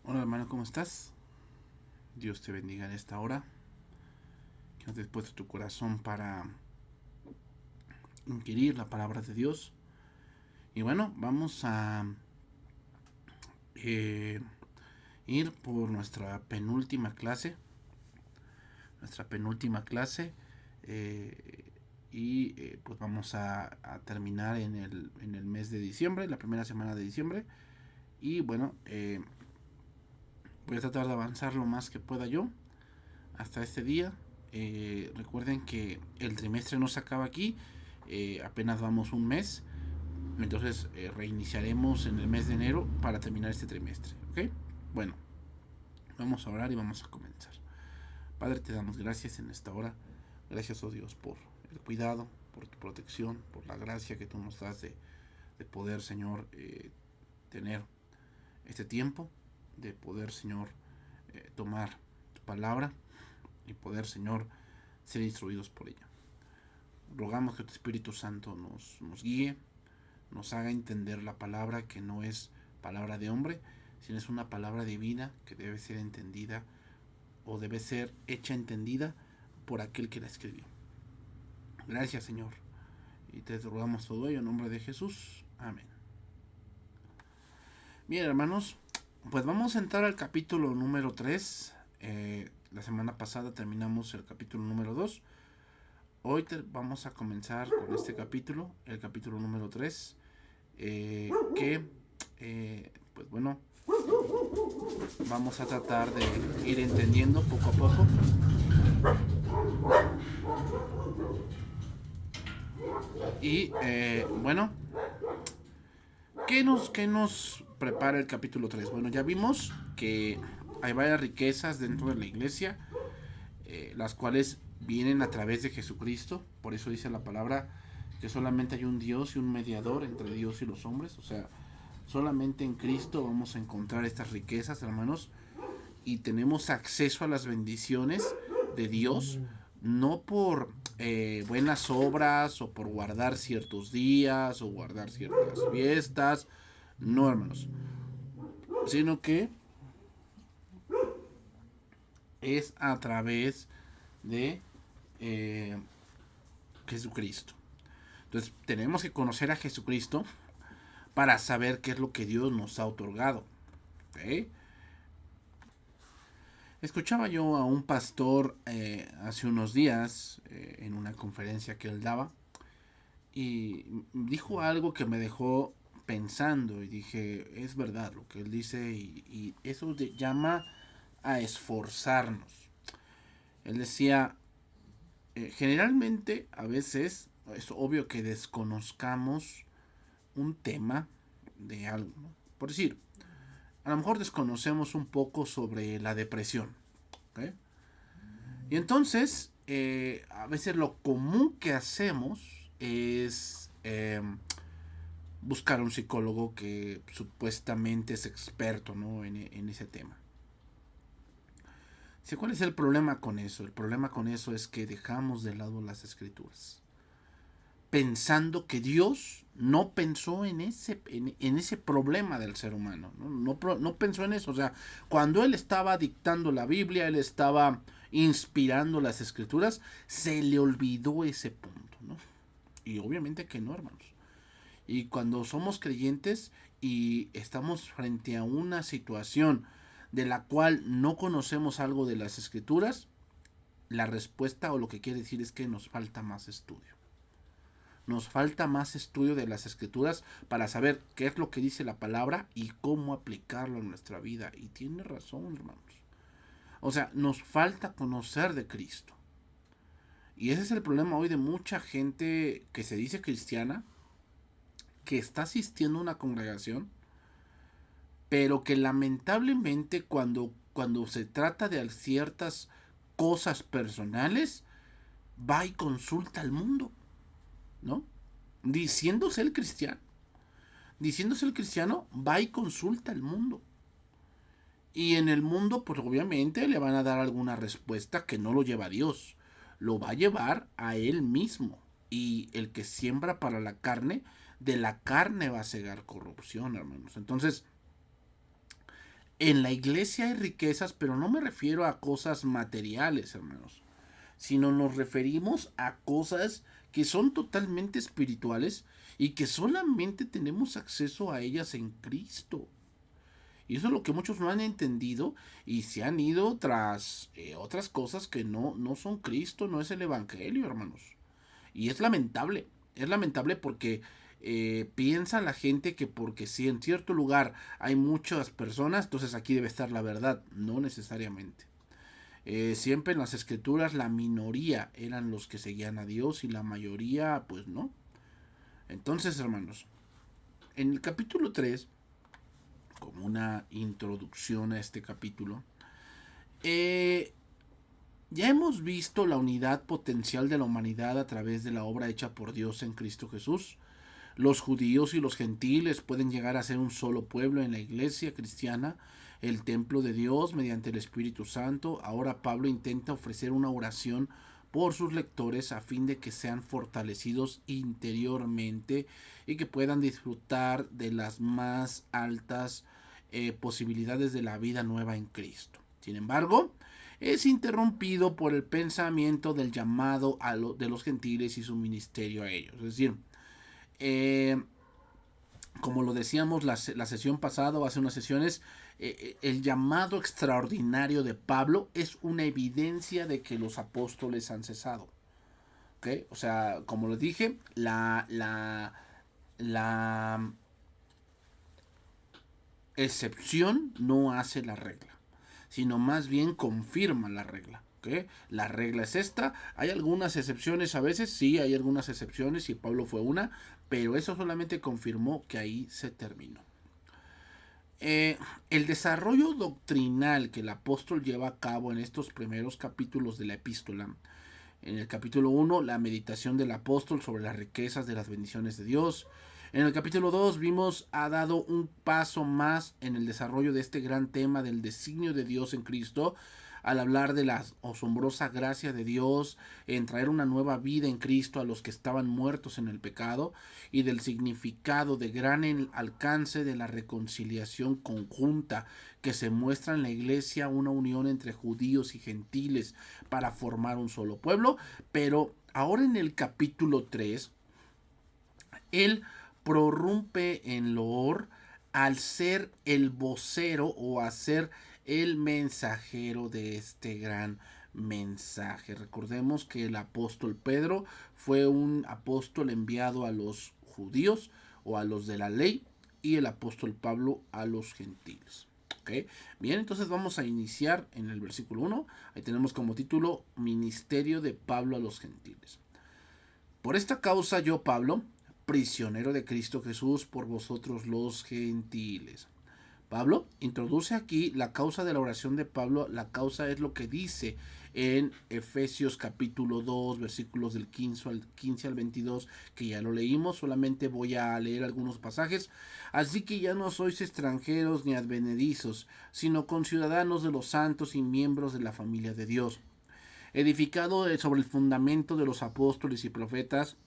Hola hermano, ¿cómo estás? Dios te bendiga en esta hora. Que no te puesto tu corazón para inquirir la palabra de Dios. Y bueno, vamos a eh, ir por nuestra penúltima clase. Nuestra penúltima clase. eh, pues vamos a terminar en el mes de diciembre, la primera semana de diciembre. Y bueno, voy a tratar de avanzar lo más que pueda yo hasta este día. Recuerden que el trimestre no se acaba aquí, apenas vamos un mes, entonces reiniciaremos en el mes de enero para terminar este trimestre, ¿ok? Bueno, vamos a orar y vamos a comenzar. Padre, te damos gracias en esta hora. Gracias, oh Dios, por el cuidado, por tu protección, por la gracia que tú nos das de poder, Señor, tener este tiempo, de poder, Señor, tomar tu palabra y poder, Señor, ser instruidos por ella. Rogamos que tu Espíritu Santo nos guíe, nos haga entender la palabra, que no es palabra de hombre, sino es una palabra divina que debe ser entendida o debe ser hecha entendida por aquel que la escribió. Gracias, Señor, y te rogamos todo ello en nombre de Jesús. Amén. Bien, hermanos, pues vamos a entrar al capítulo número 3. La semana pasada terminamos el capítulo número 2. Hoy vamos a comenzar con este capítulo, el capítulo número 3, que, pues bueno, vamos a tratar de ir entendiendo poco a poco. Y bueno, ¿qué nos prepara el capítulo 3? Bueno, ya vimos que hay varias riquezas dentro de la iglesia, las cuales vienen a través de Jesucristo. Por eso dice la palabra que solamente hay un Dios y un mediador entre Dios y los hombres. O sea, solamente en Cristo vamos a encontrar estas riquezas, hermanos, y tenemos acceso a las bendiciones de Dios, no por buenas obras o por guardar ciertos días o guardar ciertas fiestas, no, hermanos, sino que es a través de eh, Jesucristo. Entonces tenemos que conocer a Jesucristo para saber qué es lo que Dios nos ha otorgado. ¿Okay? Escuchaba yo a un pastor hace unos días en una conferencia que él daba y dijo algo que me dejó pensando y dije, es verdad lo que él dice y eso llama a esforzarnos. Él decía, generalmente a veces es obvio que desconozcamos un tema de algo, ¿no? Por decir, a lo mejor desconocemos un poco sobre la depresión, ¿okay? Y entonces, a veces lo común que hacemos es buscar a un psicólogo que supuestamente es experto, ¿no? en ese tema. ¿Cuál es el problema con eso? El problema con eso es que dejamos de lado las escrituras, pensando que Dios no pensó en ese problema del ser humano. No pensó en eso. O sea, cuando Él estaba dictando la Biblia, Él estaba inspirando las escrituras, se le olvidó ese punto, ¿no? Y obviamente que no, hermanos. Y cuando somos creyentes y estamos frente a una situación de la cual no conocemos algo de las escrituras, la respuesta o lo que quiere decir es que nos falta más estudio. Nos falta más estudio de las escrituras para saber qué es lo que dice la palabra y cómo aplicarlo en nuestra vida. Y tiene razón, hermanos. O sea, nos falta conocer de Cristo. Y ese es el problema hoy de mucha gente que se dice cristiana, que está asistiendo a una congregación, pero que lamentablemente cuando se trata de ciertas cosas personales, va y consulta al mundo, ¿no? Diciéndose el cristiano. Diciéndose el cristiano, va y consulta al mundo. Y en el mundo, pues obviamente le van a dar alguna respuesta que no lo lleva a Dios. Lo va a llevar a él mismo. Y el que siembra para la carne, de la carne va a cegar corrupción, hermanos. Entonces, En la iglesia hay riquezas, pero no me refiero a cosas materiales, hermanos, sino nos referimos a cosas que son totalmente espirituales y que solamente tenemos acceso a ellas en Cristo. Y eso es lo que muchos no han entendido y se han ido tras otras cosas que no son Cristo, no es el Evangelio, hermanos. Y es lamentable porque piensa la gente que porque si en cierto lugar hay muchas personas, entonces aquí debe estar la verdad. No necesariamente. Siempre en las escrituras la minoría eran los que seguían a Dios y la mayoría pues no. Entonces, hermanos, en el capítulo 3 como una introducción a este capítulo, ya hemos visto la unidad potencial de la humanidad a través de la obra hecha por Dios en Cristo Jesús. Los judíos y los gentiles pueden llegar a ser un solo pueblo en la iglesia cristiana, el templo de Dios mediante el Espíritu Santo. Ahora Pablo intenta ofrecer una oración por sus lectores a fin de que sean fortalecidos interiormente y que puedan disfrutar de las más altas posibilidades de la vida nueva en Cristo. Sin embargo, es interrumpido por el pensamiento del llamado de los gentiles y su ministerio a ellos. Es decir, como lo decíamos la sesión pasada o hace unas sesiones, el llamado extraordinario de Pablo es una evidencia de que los apóstoles han cesado. ¿Okay? O sea, como les dije, la excepción no hace la regla, sino más bien confirma la regla. ¿Okay? La regla es esta. Hay algunas excepciones a veces, sí, hay algunas excepciones y Pablo fue una, pero eso solamente confirmó que ahí se terminó. El desarrollo doctrinal que el apóstol lleva a cabo en estos primeros capítulos de la epístola, en el capítulo 1, la meditación del apóstol sobre las riquezas de las bendiciones de Dios. En el capítulo 2 vimos ha dado un paso más en el desarrollo de este gran tema del designio de Dios en Cristo, al hablar de la asombrosa gracia de Dios en traer una nueva vida en Cristo a los que estaban muertos en el pecado y del significado de gran alcance de la reconciliación conjunta que se muestra en la iglesia, una unión entre judíos y gentiles para formar un solo pueblo. Pero ahora en el capítulo 3, él prorrumpe en loor al ser el vocero o a ser el mensajero de este gran mensaje. Recordemos que el apóstol Pedro fue un apóstol enviado a los judíos o a los de la ley y el apóstol Pablo a los gentiles. ¿Okay? Bien, entonces vamos a iniciar en el versículo 1. Ahí tenemos como título Ministerio de Pablo a los gentiles. Por esta causa yo, Pablo, prisionero de Cristo Jesús por vosotros los gentiles. Pablo introduce aquí la causa de la oración de Pablo. La causa es lo que dice en Efesios capítulo 2, versículos del 15 al 22, que ya lo leímos. Solamente voy a leer algunos pasajes. Así que ya no sois extranjeros ni advenedizos, sino conciudadanos de los santos y miembros de la familia de Dios, edificado sobre el fundamento de los apóstoles y profetas,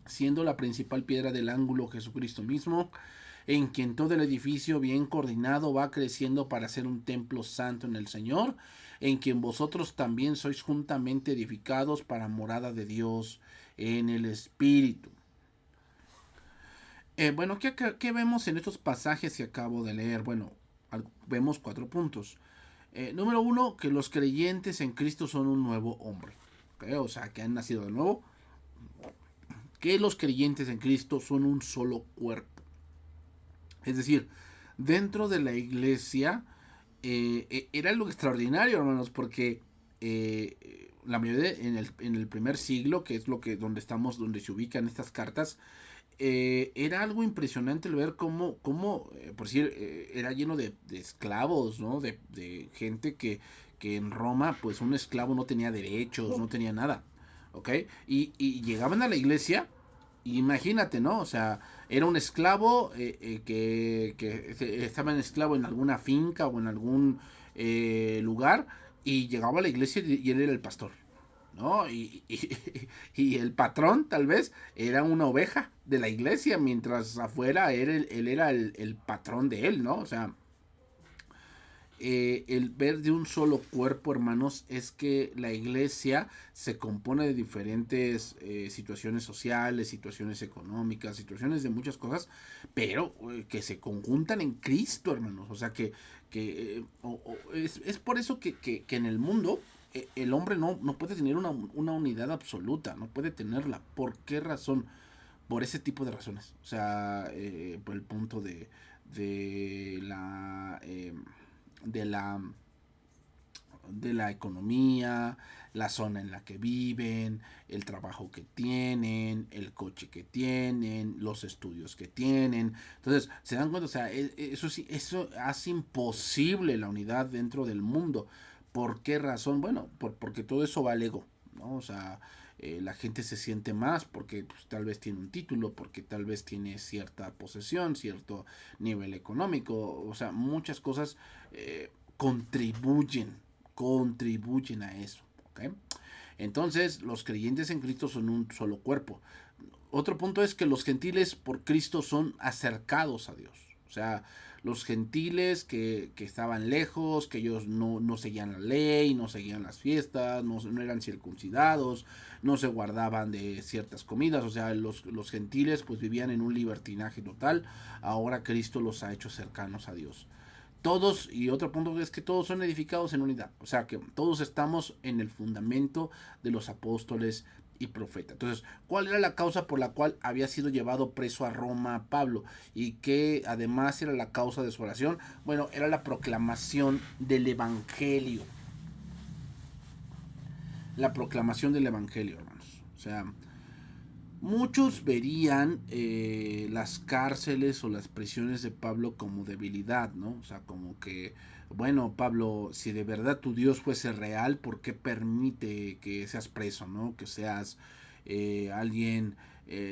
siendo la principal piedra del ángulo Jesucristo mismo, en quien todo el edificio bien coordinado va creciendo para ser un templo santo en el Señor, en quien vosotros también sois juntamente edificados para morada de Dios en el Espíritu. Bueno, ¿qué vemos en estos pasajes que acabo de leer? Bueno, vemos 4 puntos. Número 1, que los creyentes en Cristo son un nuevo hombre. ¿Okay? O sea, que han nacido de nuevo. Que los creyentes en Cristo son un solo cuerpo. Es decir, dentro de la iglesia era algo extraordinario, hermanos, porque la mayoría en el primer siglo, que es donde estamos, donde se ubican estas cartas, era algo impresionante el ver cómo por decir, era lleno de esclavos, ¿no? De gente que en Roma, pues un esclavo no tenía derechos, no tenía nada, ¿ok? Y llegaban a la iglesia. Imagínate, ¿no? O sea, era un esclavo que estaba en esclavo en alguna finca o en algún lugar y llegaba a la iglesia y él era el pastor, ¿no? Y el patrón tal vez era una oveja de la iglesia, mientras afuera él era el patrón de él, ¿no? O sea, el ver de un solo cuerpo, hermanos, es que la iglesia se compone de diferentes situaciones sociales, situaciones económicas, situaciones de muchas cosas, pero que se conjuntan en Cristo, hermanos. O sea, es por eso que en el mundo el hombre no puede tener una unidad absoluta, no puede tenerla. ¿Por qué razón? Por ese tipo de razones. O sea, por el punto de la... de la de la economía, la zona en la que viven, el trabajo que tienen, el coche que tienen, los estudios que tienen. Entonces, se dan cuenta, o sea, eso sí, eso hace imposible la unidad dentro del mundo. ¿Por qué razón? Bueno, porque todo eso va al ego, ¿no? O sea, la gente se siente más porque pues, tal vez tiene un título, porque tal vez tiene cierta posesión, cierto nivel económico, o sea, muchas cosas contribuyen contribuyen a eso. ¿Okay? Entonces, los creyentes en Cristo son un solo cuerpo. Otro punto es que los gentiles por Cristo son acercados a Dios. O sea, los gentiles que estaban lejos, que ellos no seguían la ley, no seguían las fiestas, no eran circuncidados, no se guardaban de ciertas comidas. O sea, los gentiles pues vivían en un libertinaje total. Ahora Cristo los ha hecho cercanos a Dios. Todos, y otro punto es que todos son edificados en unidad. O sea que todos estamos en el fundamento de los apóstoles y profetas. Entonces, ¿cuál era la causa por la cual había sido llevado preso a Roma Pablo? Y que además era la causa de su oración. Bueno, era la proclamación del Evangelio. La proclamación del Evangelio, hermanos. O sea, muchos verían las cárceles o las prisiones de Pablo como debilidad, ¿no? O sea, como que, bueno, Pablo, si de verdad tu Dios fuese real, ¿por qué permite que seas preso, ¿no? Que seas alguien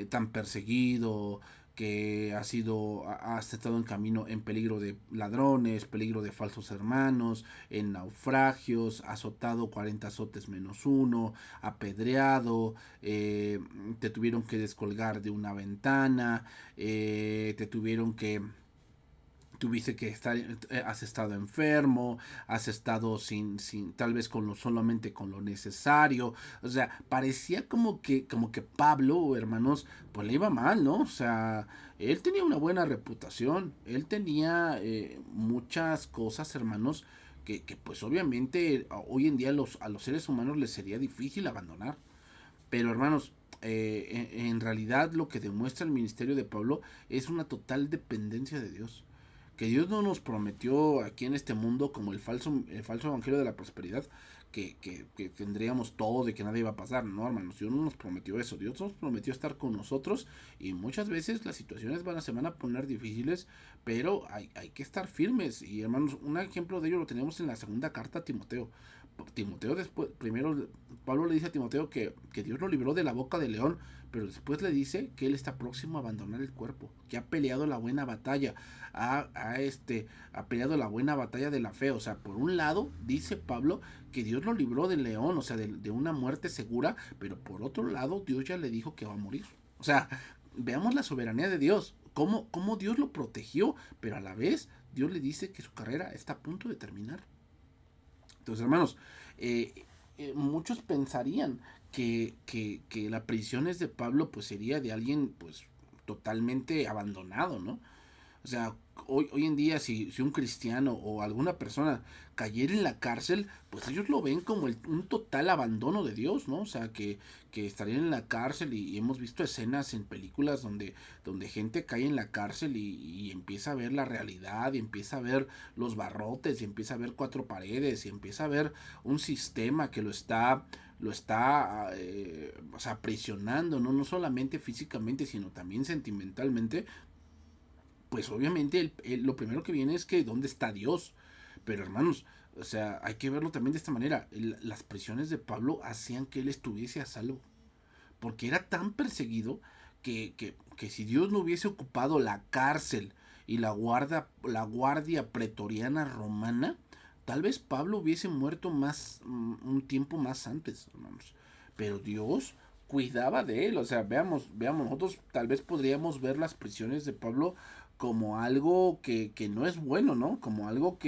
tan perseguido, que has estado en camino en peligro de ladrones, peligro de falsos hermanos, en naufragios, azotado 40 azotes menos uno, apedreado, te tuvieron que descolgar de una ventana, te tuvieron que tuviste que estar, has estado enfermo, has estado sin tal vez solamente con lo necesario, o sea, parecía como que Pablo, hermanos, pues le iba mal, ¿no? O sea, él tenía una buena reputación, él tenía muchas cosas, hermanos, que pues obviamente hoy en día a los seres humanos les sería difícil abandonar. Pero hermanos, en realidad lo que demuestra el ministerio de Pablo es una total dependencia de Dios. Que Dios no nos prometió aquí en este mundo como el falso evangelio de la prosperidad, que tendríamos todo y que nada iba a pasar. No, hermanos, Dios no nos prometió eso. Dios nos prometió estar con nosotros y muchas veces las situaciones se van a poner difíciles, pero hay que estar firmes. Y hermanos, un ejemplo de ello lo tenemos en la segunda carta a Timoteo. Timoteo después, primero Pablo le dice a Timoteo que Dios lo libró de la boca del león, pero después le dice que él está próximo a abandonar el cuerpo, que ha peleado la buena batalla, ha peleado la buena batalla de la fe. O sea, por un lado dice Pablo que Dios lo libró del león, o sea, de una muerte segura, pero por otro lado Dios ya le dijo que va a morir. O sea, veamos la soberanía de Dios, cómo Dios lo protegió, pero a la vez Dios le dice que su carrera está a punto de terminar. Entonces, hermanos, muchos pensarían que la prisión es de Pablo, pues sería de alguien, pues, totalmente abandonado, ¿no? O sea, hoy en día si un cristiano o alguna persona cayera en la cárcel, pues ellos lo ven como un total abandono de Dios, ¿no? O sea, que estarían en la cárcel y hemos visto escenas en películas donde gente cae en la cárcel y empieza a ver la realidad y empieza a ver los barrotes y empieza a ver cuatro paredes y empieza a ver un sistema que lo está o sea, presionando, ¿no? No solamente físicamente, sino también sentimentalmente. Pues obviamente lo primero que viene es que ¿dónde está Dios? Pero hermanos, o sea, hay que verlo también de esta manera. Las prisiones de Pablo hacían que él estuviese a salvo. Porque era tan perseguido que si Dios no hubiese ocupado la cárcel y la guardia pretoriana romana, tal vez Pablo hubiese muerto un tiempo más antes, hermanos. Pero Dios cuidaba de él. O sea, veamos, nosotros tal vez podríamos ver las prisiones de Pablo como algo que no es bueno, ¿no? Como algo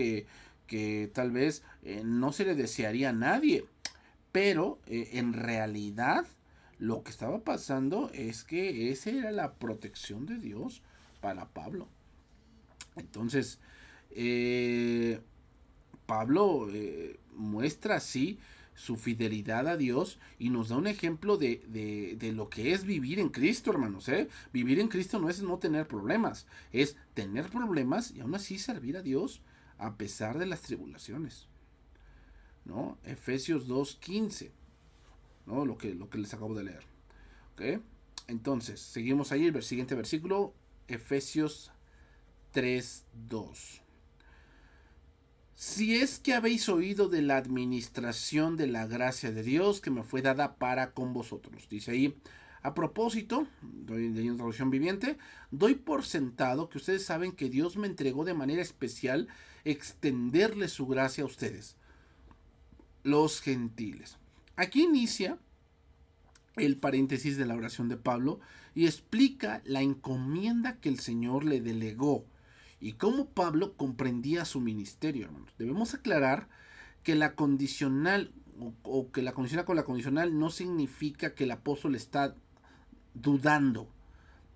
que tal vez no se le desearía a nadie. Pero en realidad lo que estaba pasando es que esa era la protección de Dios para Pablo. Entonces, eh, Pablo muestra así su fidelidad a Dios y nos da un ejemplo de lo que es vivir en Cristo, hermanos. Vivir en Cristo no es no tener problemas, es tener problemas y aún así servir a Dios a pesar de las tribulaciones, ¿no? Efesios 2:15, ¿no? Lo que les acabo de leer. ¿Ok? Entonces, seguimos ahí, el siguiente versículo, Efesios 3:2. Si es que habéis oído de la administración de la gracia de Dios que me fue dada para con vosotros. Dice ahí, a propósito, doy de una traducción viviente, doy por sentado que ustedes saben que Dios me entregó de manera especial extenderle su gracia a ustedes, los gentiles. Aquí inicia el paréntesis de la oración de Pablo y explica la encomienda que el Señor le delegó y cómo Pablo comprendía su ministerio, hermanos. Debemos aclarar que la condicional o que la condicional con la condicional no significa que el apóstol está dudando.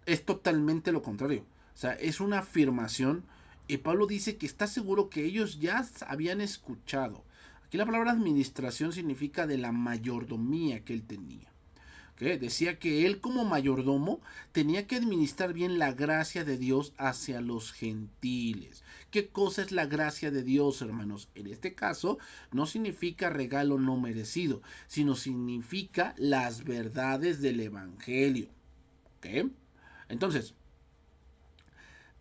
Es totalmente lo contrario. O sea, es una afirmación y Pablo dice que está seguro que ellos ya habían escuchado. Aquí la palabra administración significa de la mayordomía que él tenía. Decía que él como mayordomo tenía que administrar bien la gracia de Dios hacia los gentiles. ¿Qué cosa es la gracia de Dios, hermanos? En este caso no significa regalo no merecido, sino significa las verdades del Evangelio. ¿Ok? Entonces,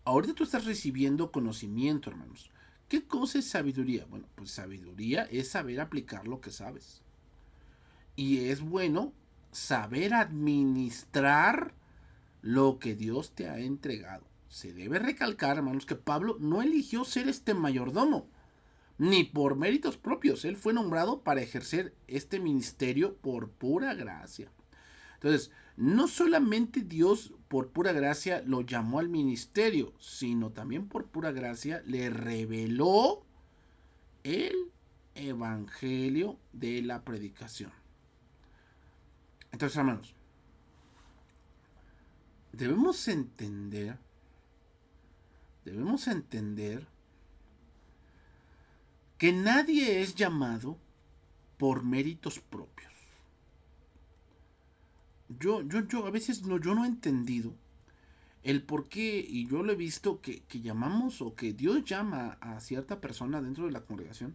ahorita tú estás recibiendo conocimiento, hermanos. ¿Qué cosa es sabiduría? Bueno, pues sabiduría es saber aplicar lo que sabes. Y es bueno saber administrar lo que Dios te ha entregado. Se debe recalcar, hermanos, que Pablo no eligió ser este mayordomo, ni por méritos propios. Él fue nombrado para ejercer este ministerio por pura gracia. Entonces, no solamente Dios por pura gracia lo llamó al ministerio, sino también por pura gracia le reveló el evangelio de la predicación. Entonces, hermanos, debemos entender que nadie es llamado por méritos propios. Yo a veces yo no he entendido el por qué, y yo lo he visto que llamamos o que Dios llama a cierta persona dentro de la congregación.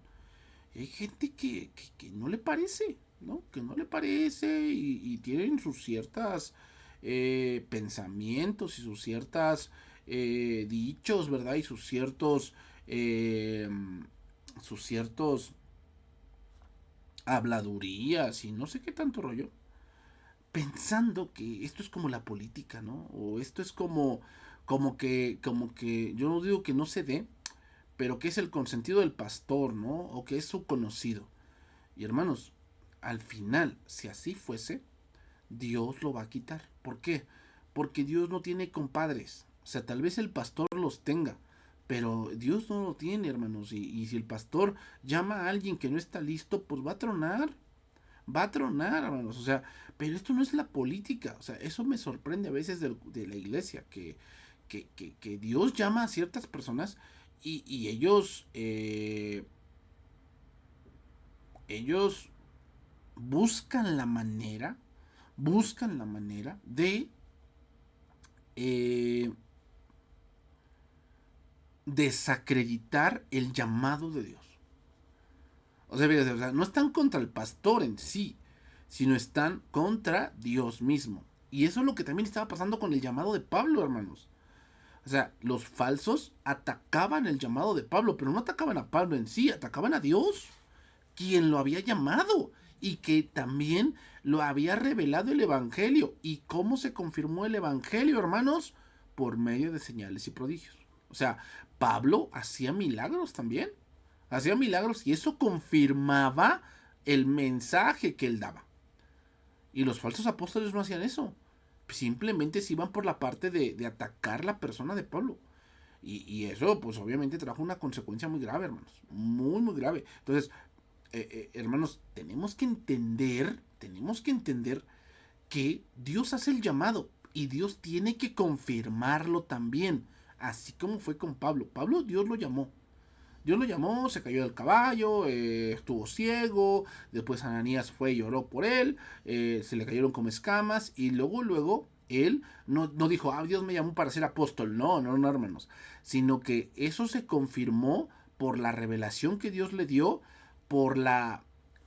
Y hay gente que no le parece, ¿no? Que no le parece y tienen sus ciertas pensamientos y sus ciertas dichos, ¿verdad? Y eh, sus ciertos habladurías y no sé qué tanto rollo. Pensando que esto es como la política, ¿no? O esto es como que, yo no digo que no se dé, pero que es el consentido del pastor, ¿no? O que es su conocido. Y hermanos, al final, si así fuese, Dios lo va a quitar. ¿Por qué? Porque Dios no tiene compadres. O sea, tal vez el pastor los tenga, pero Dios no lo tiene, hermanos. Y si el pastor llama a alguien que no está listo, pues va a tronar. Va a tronar, hermanos. O sea, pero esto no es la política. O sea, eso me sorprende a veces de la iglesia, que Dios llama a ciertas personas y ellos buscan la manera de eh, desacreditar el llamado de Dios. O sea, no están contra el pastor en sí, sino están contra Dios mismo. Y eso es lo que también estaba pasando con el llamado de Pablo, hermanos. O sea, los falsos atacaban el llamado de Pablo, pero no atacaban a Pablo en sí, atacaban a Dios, quien lo había llamado y que también lo había revelado el Evangelio. ¿Y cómo se confirmó el Evangelio, hermanos? Por medio de señales y prodigios. O sea, Pablo hacía milagros también. Hacía milagros y eso confirmaba el mensaje que él daba. Y los falsos apóstoles no hacían eso. Simplemente se iban por la parte de atacar la persona de Pablo. Y eso, pues obviamente trajo una consecuencia muy grave, hermanos. Muy, muy grave. Entonces, hermanos, tenemos que entender que Dios hace el llamado y Dios tiene que confirmarlo también. Así como fue con Pablo. Pablo, Dios lo llamó. Dios lo llamó, se cayó del caballo, estuvo ciego, después Ananías fue y lloró por él, se le cayeron como escamas y luego él no dijo, Dios me llamó para ser apóstol, no, hermanos, sino que eso se confirmó por la revelación que Dios le dio, por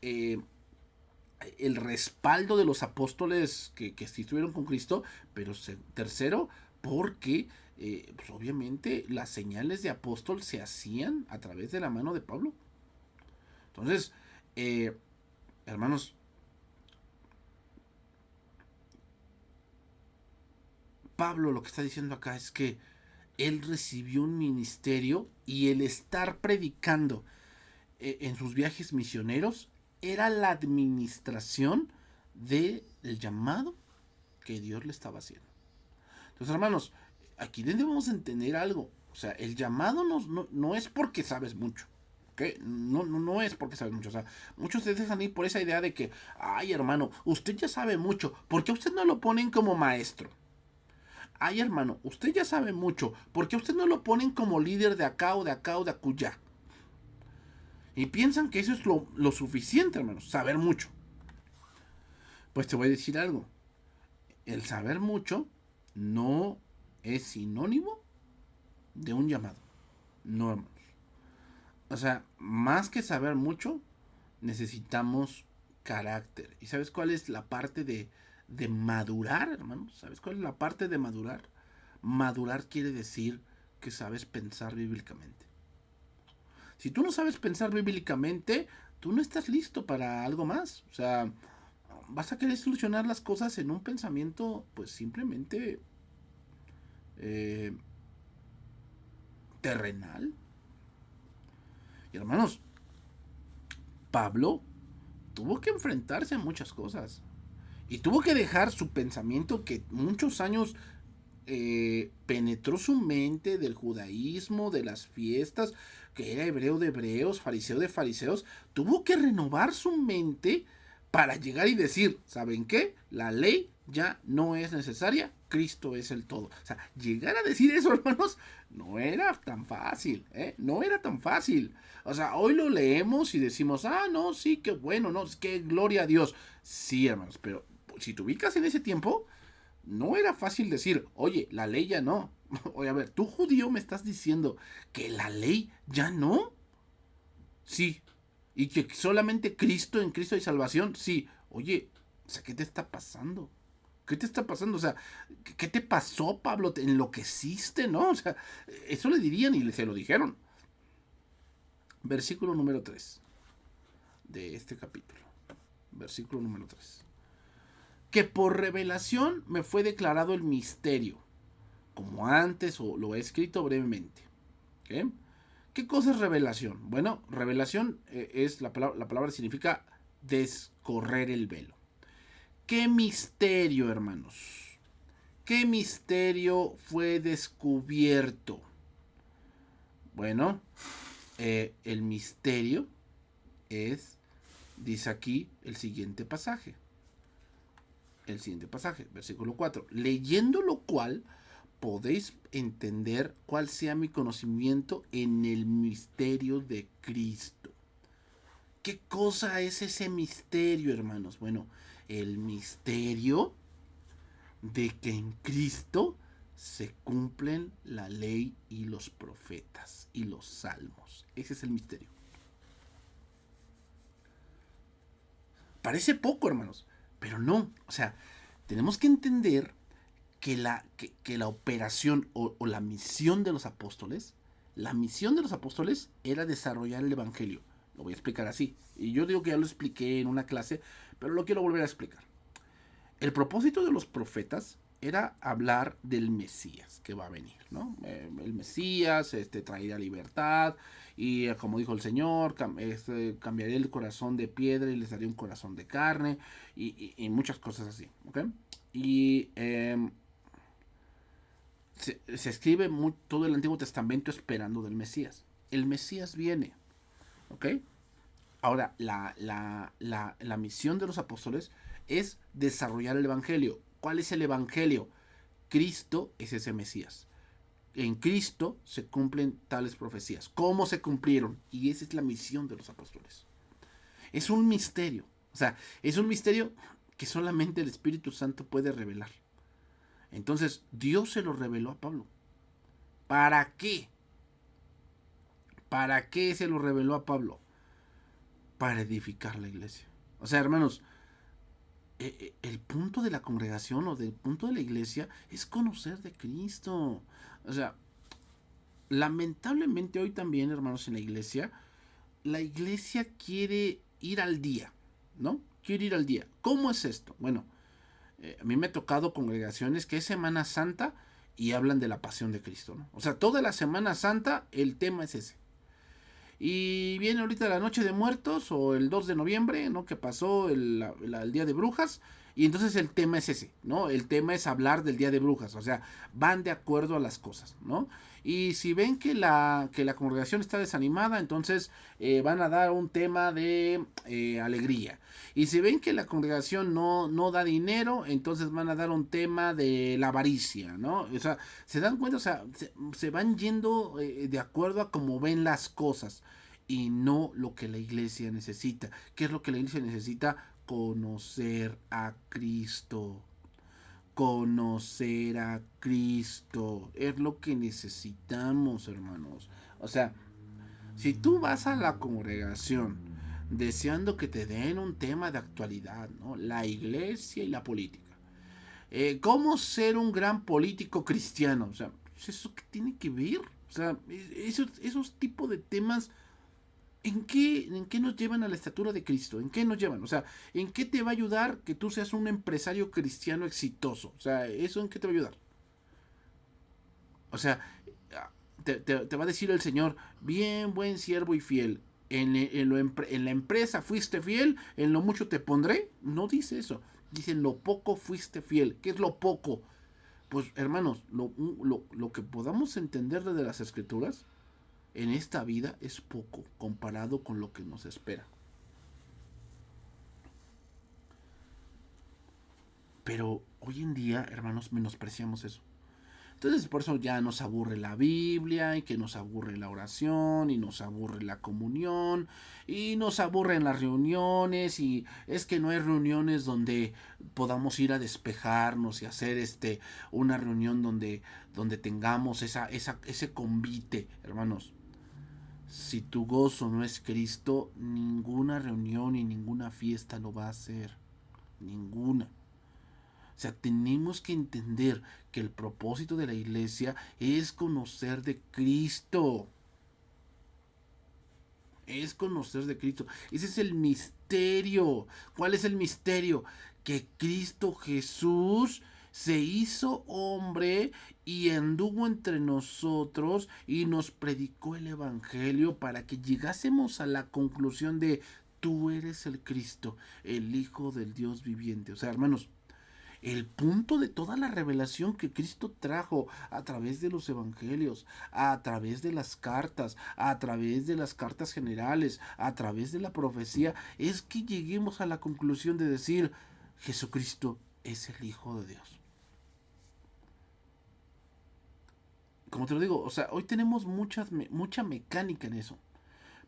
eh, el respaldo de los apóstoles que sí estuvieron con Cristo, pero tercero, porque pues obviamente las señales de apóstol se hacían a través de la mano de Pablo. Entonces, eh, hermanos, Pablo lo que está diciendo acá es que él recibió un ministerio y el estar predicando en sus viajes misioneros era la administración del llamado que Dios le estaba haciendo. Entonces, hermanos, aquí debemos entender algo. O sea, el llamado no es porque sabes mucho. ¿Okay? No es porque sabes mucho. O sea, muchos se dejan ir por esa idea de que, ay, hermano, usted ya sabe mucho. ¿Por qué usted no lo ponen como maestro? Ay, hermano, usted ya sabe mucho. ¿Por qué usted no lo ponen como líder de acá o de acá o de acullá? Y piensan que eso es lo suficiente, hermanos, saber mucho. Pues te voy a decir algo. El saber mucho no es sinónimo de un llamado. No, hermanos. O sea, más que saber mucho, necesitamos carácter. ¿Y sabes cuál es la parte de madurar, hermanos? ¿Sabes cuál es la parte de madurar? Madurar quiere decir que sabes pensar bíblicamente. Si tú no sabes pensar bíblicamente, tú no estás listo para algo más. O sea, vas a querer solucionar las cosas en un pensamiento, pues simplemente eh, terrenal. Y hermanos, Pablo tuvo que enfrentarse a muchas cosas. Y tuvo que dejar su pensamiento que muchos años penetró su mente del judaísmo, de las fiestas, que era hebreo de hebreos, fariseo de fariseos. Tuvo que renovar su mente para llegar y decir, ¿saben qué? La ley ya no es necesaria, Cristo es el todo. O sea, llegar a decir eso, hermanos, no era tan fácil, ¿eh? No era tan fácil. O sea, hoy lo leemos y decimos, no, sí, qué bueno, no, qué gloria a Dios. Sí, hermanos, pero si te ubicas en ese tiempo, no era fácil decir, oye, la ley ya no. Oye, a ver, tú judío me estás diciendo que la ley ya no. Sí. Y que solamente Cristo, en Cristo hay salvación. Sí. Oye, o sea, ¿qué te está pasando? ¿Qué te está pasando? O sea, ¿qué te pasó, Pablo? ¿Te enloqueciste, no? O sea, eso le dirían y se lo dijeron. Versículo número 3 de este capítulo. Versículo número 3. Que por revelación me fue declarado el misterio, como antes o lo he escrito brevemente. ¿Okay? ¿Qué cosa es revelación? Bueno, revelación es la palabra significa descorrer el velo. ¿Qué misterio, hermanos? ¿Qué misterio fue descubierto? Bueno, el misterio es, dice aquí el siguiente pasaje. El siguiente pasaje, versículo 4. Leyendo lo cual, podéis entender cuál sea mi conocimiento en el misterio de Cristo. ¿Qué cosa es ese misterio, hermanos? Bueno, el misterio de que en Cristo se cumplen la ley y los profetas y los salmos. Ese es el misterio. Parece poco, hermanos, pero no. O sea, tenemos que entender que la operación o la misión de los apóstoles, la misión de los apóstoles era desarrollar el evangelio. Lo voy a explicar así. Y yo digo que ya lo expliqué en una clase, pero lo quiero volver a explicar. El propósito de los profetas era hablar del Mesías que va a venir, ¿no? El Mesías traerá libertad y como dijo el Señor, cambiaré el corazón de piedra y les daré un corazón de carne y muchas cosas así, ¿ok? Y se escribe todo el Antiguo Testamento esperando del Mesías. El Mesías viene, ¿ok? Ahora, la misión de los apóstoles es desarrollar el Evangelio. ¿Cuál es el Evangelio? Cristo es ese Mesías. En Cristo se cumplen tales profecías. ¿Cómo se cumplieron? Y esa es la misión de los apóstoles. Es un misterio. O sea, es un misterio que solamente el Espíritu Santo puede revelar. Entonces, Dios se lo reveló a Pablo. ¿Para qué? ¿Para qué se lo reveló a Pablo? Para edificar la iglesia. O sea, hermanos, el punto de la congregación o del punto de la iglesia es conocer de Cristo. O sea, lamentablemente hoy también, hermanos, en la iglesia quiere ir al día, ¿no? Quiere ir al día. ¿Cómo es esto? Bueno, a mí me ha tocado congregaciones que es Semana Santa y hablan de la pasión de Cristo, ¿no? O sea, toda la Semana Santa el tema es ese. Y viene ahorita la Noche de Muertos o el 2 de noviembre, ¿no? Que pasó el Día de Brujas. Y entonces el tema es ese, ¿no? El tema es hablar del Día de Brujas. O sea, van de acuerdo a las cosas, ¿no? Y si ven que la congregación está desanimada, entonces van a dar un tema de alegría. Y si ven que la congregación no da dinero, entonces van a dar un tema de la avaricia, ¿no? O sea, se dan cuenta, o sea, se van yendo de acuerdo a cómo ven las cosas y no lo que la iglesia necesita. ¿Qué es lo que la iglesia necesita? Conocer a Cristo. Conocer a Cristo. Es lo que necesitamos, hermanos. O sea, si tú vas a la congregación deseando que te den un tema de actualidad, ¿no? La iglesia y la política. ¿Cómo ser un gran político cristiano? O sea, ¿eso qué tiene que ver? O sea, esos tipos de temas, ¿en qué nos llevan a la estatura de Cristo? ¿En qué nos llevan? O sea, ¿en qué te va a ayudar que tú seas un empresario cristiano exitoso? O sea, ¿eso en qué te va a ayudar? O sea, te va a decir el Señor, bien, buen siervo y fiel. En la empresa fuiste fiel, en lo mucho te pondré. No dice eso. Dice, en lo poco fuiste fiel. ¿Qué es lo poco? Pues hermanos, lo que podamos entender desde las escrituras en esta vida es poco comparado con lo que nos espera. Pero hoy en día, hermanos, menospreciamos eso. Entonces por eso ya nos aburre la Biblia y que nos aburre la oración y nos aburre la comunión y nos aburren las reuniones y es que no hay reuniones donde podamos ir a despejarnos y hacer una reunión donde tengamos ese convite, hermanos. Si tu gozo no es Cristo, ninguna reunión y ninguna fiesta lo va a hacer. Ninguna. O sea, tenemos que entender que el propósito de la iglesia es conocer de Cristo. Es conocer de Cristo. Ese es el misterio. ¿Cuál es el misterio? Que Cristo Jesús se hizo hombre y anduvo entre nosotros y nos predicó el Evangelio para que llegásemos a la conclusión de tú eres el Cristo, el Hijo del Dios viviente. O sea, hermanos, el punto de toda la revelación que Cristo trajo a través de los evangelios, a través de las cartas, a través de las cartas generales, a través de la profecía, es que lleguemos a la conclusión de decir, Jesucristo es el Hijo de Dios. Como te lo digo, o sea, hoy tenemos mucha mecánica en eso.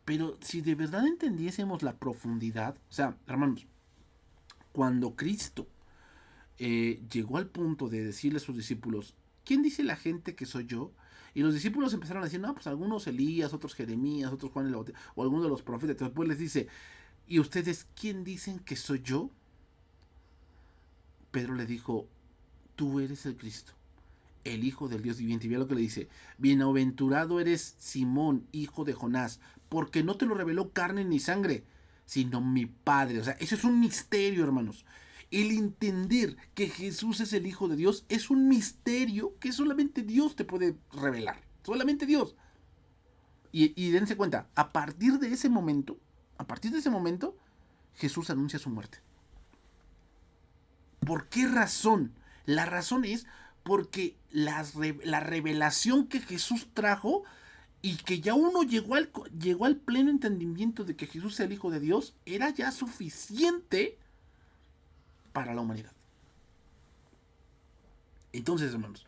Pero si de verdad entendiésemos la profundidad, o sea, hermanos, cuando Cristo llegó al punto de decirle a sus discípulos, ¿quién dice la gente que soy yo? Y los discípulos empezaron a decir, no, pues algunos Elías, otros Jeremías, otros Juan el Bautista, o algunos de los profetas. Después les dice, ¿y ustedes quién dicen que soy yo? Pedro le dijo, tú eres el Cristo, el Hijo del Dios viviente. Y ve lo que le dice, bienaventurado eres Simón, hijo de Jonás, porque no te lo reveló carne ni sangre, sino mi Padre. O sea, eso es un misterio, hermanos. El entender que Jesús es el Hijo de Dios es un misterio que solamente Dios te puede revelar. Solamente Dios. Y dense cuenta, a partir de ese momento, Jesús anuncia su muerte. ¿Por qué razón? La razón es Porque la revelación que Jesús trajo y que ya uno llegó al pleno entendimiento de que Jesús es el Hijo de Dios, era ya suficiente para la humanidad. Entonces, hermanos,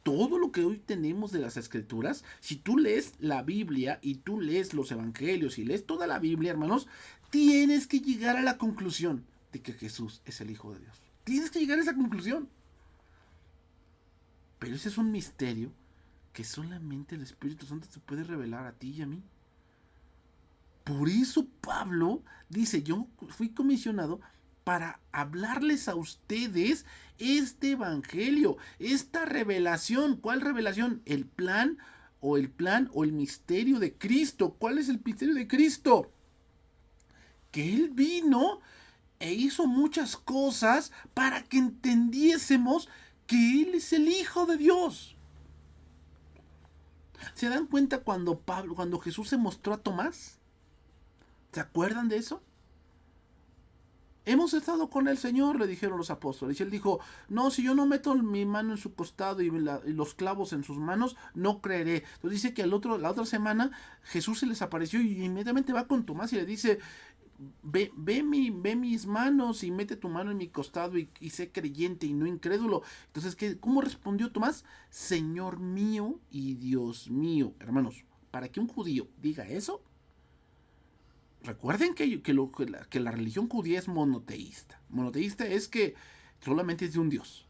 todo lo que hoy tenemos de las escrituras, si tú lees la Biblia y tú lees los evangelios y lees toda la Biblia, hermanos, tienes que llegar a la conclusión de que Jesús es el Hijo de Dios. Tienes que llegar a esa conclusión. Pero ese es un misterio que solamente el Espíritu Santo te puede revelar a ti y a mí. Por eso Pablo dice, yo fui comisionado para hablarles a ustedes este evangelio, esta revelación. ¿Cuál revelación? El plan o el misterio de Cristo. ¿Cuál es el misterio de Cristo? Que Él vino e hizo muchas cosas para que entendiésemos que Él es el Hijo de Dios. ¿Se dan cuenta cuando Jesús se mostró a Tomás? ¿Se acuerdan de eso? Hemos estado con el Señor, le dijeron los apóstoles. Y él dijo, no, si yo no meto mi mano en su costado y los clavos en sus manos, no creeré. Entonces dice que la otra semana Jesús se les apareció y inmediatamente va con Tomás y le dice, ve mis manos y mete tu mano en mi costado y sé creyente y no incrédulo. Entonces, ¿cómo respondió Tomás? Señor mío y Dios mío. Hermanos, para que un judío diga eso, recuerden que la religión judía es monoteísta. Monoteísta es que solamente es de un Dios.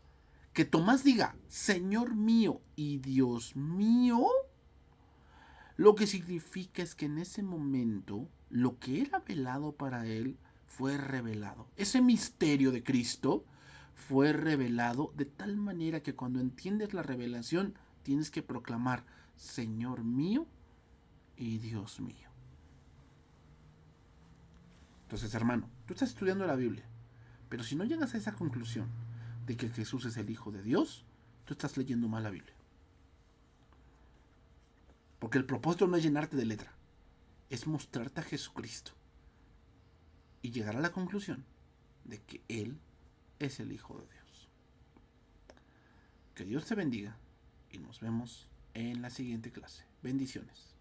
Que Tomás diga, Señor mío y Dios mío, lo que significa es que en ese momento lo que era velado para él fue revelado. Ese misterio de Cristo fue revelado de tal manera que cuando entiendes la revelación tienes que proclamar, Señor mío y Dios mío. Entonces, hermano, tú estás estudiando la Biblia, pero si no llegas a esa conclusión de que Jesús es el Hijo de Dios, tú estás leyendo mal la Biblia. Porque el propósito no es llenarte de letra, es mostrarte a Jesucristo y llegar a la conclusión de que Él es el Hijo de Dios. Que Dios te bendiga y nos vemos en la siguiente clase. Bendiciones.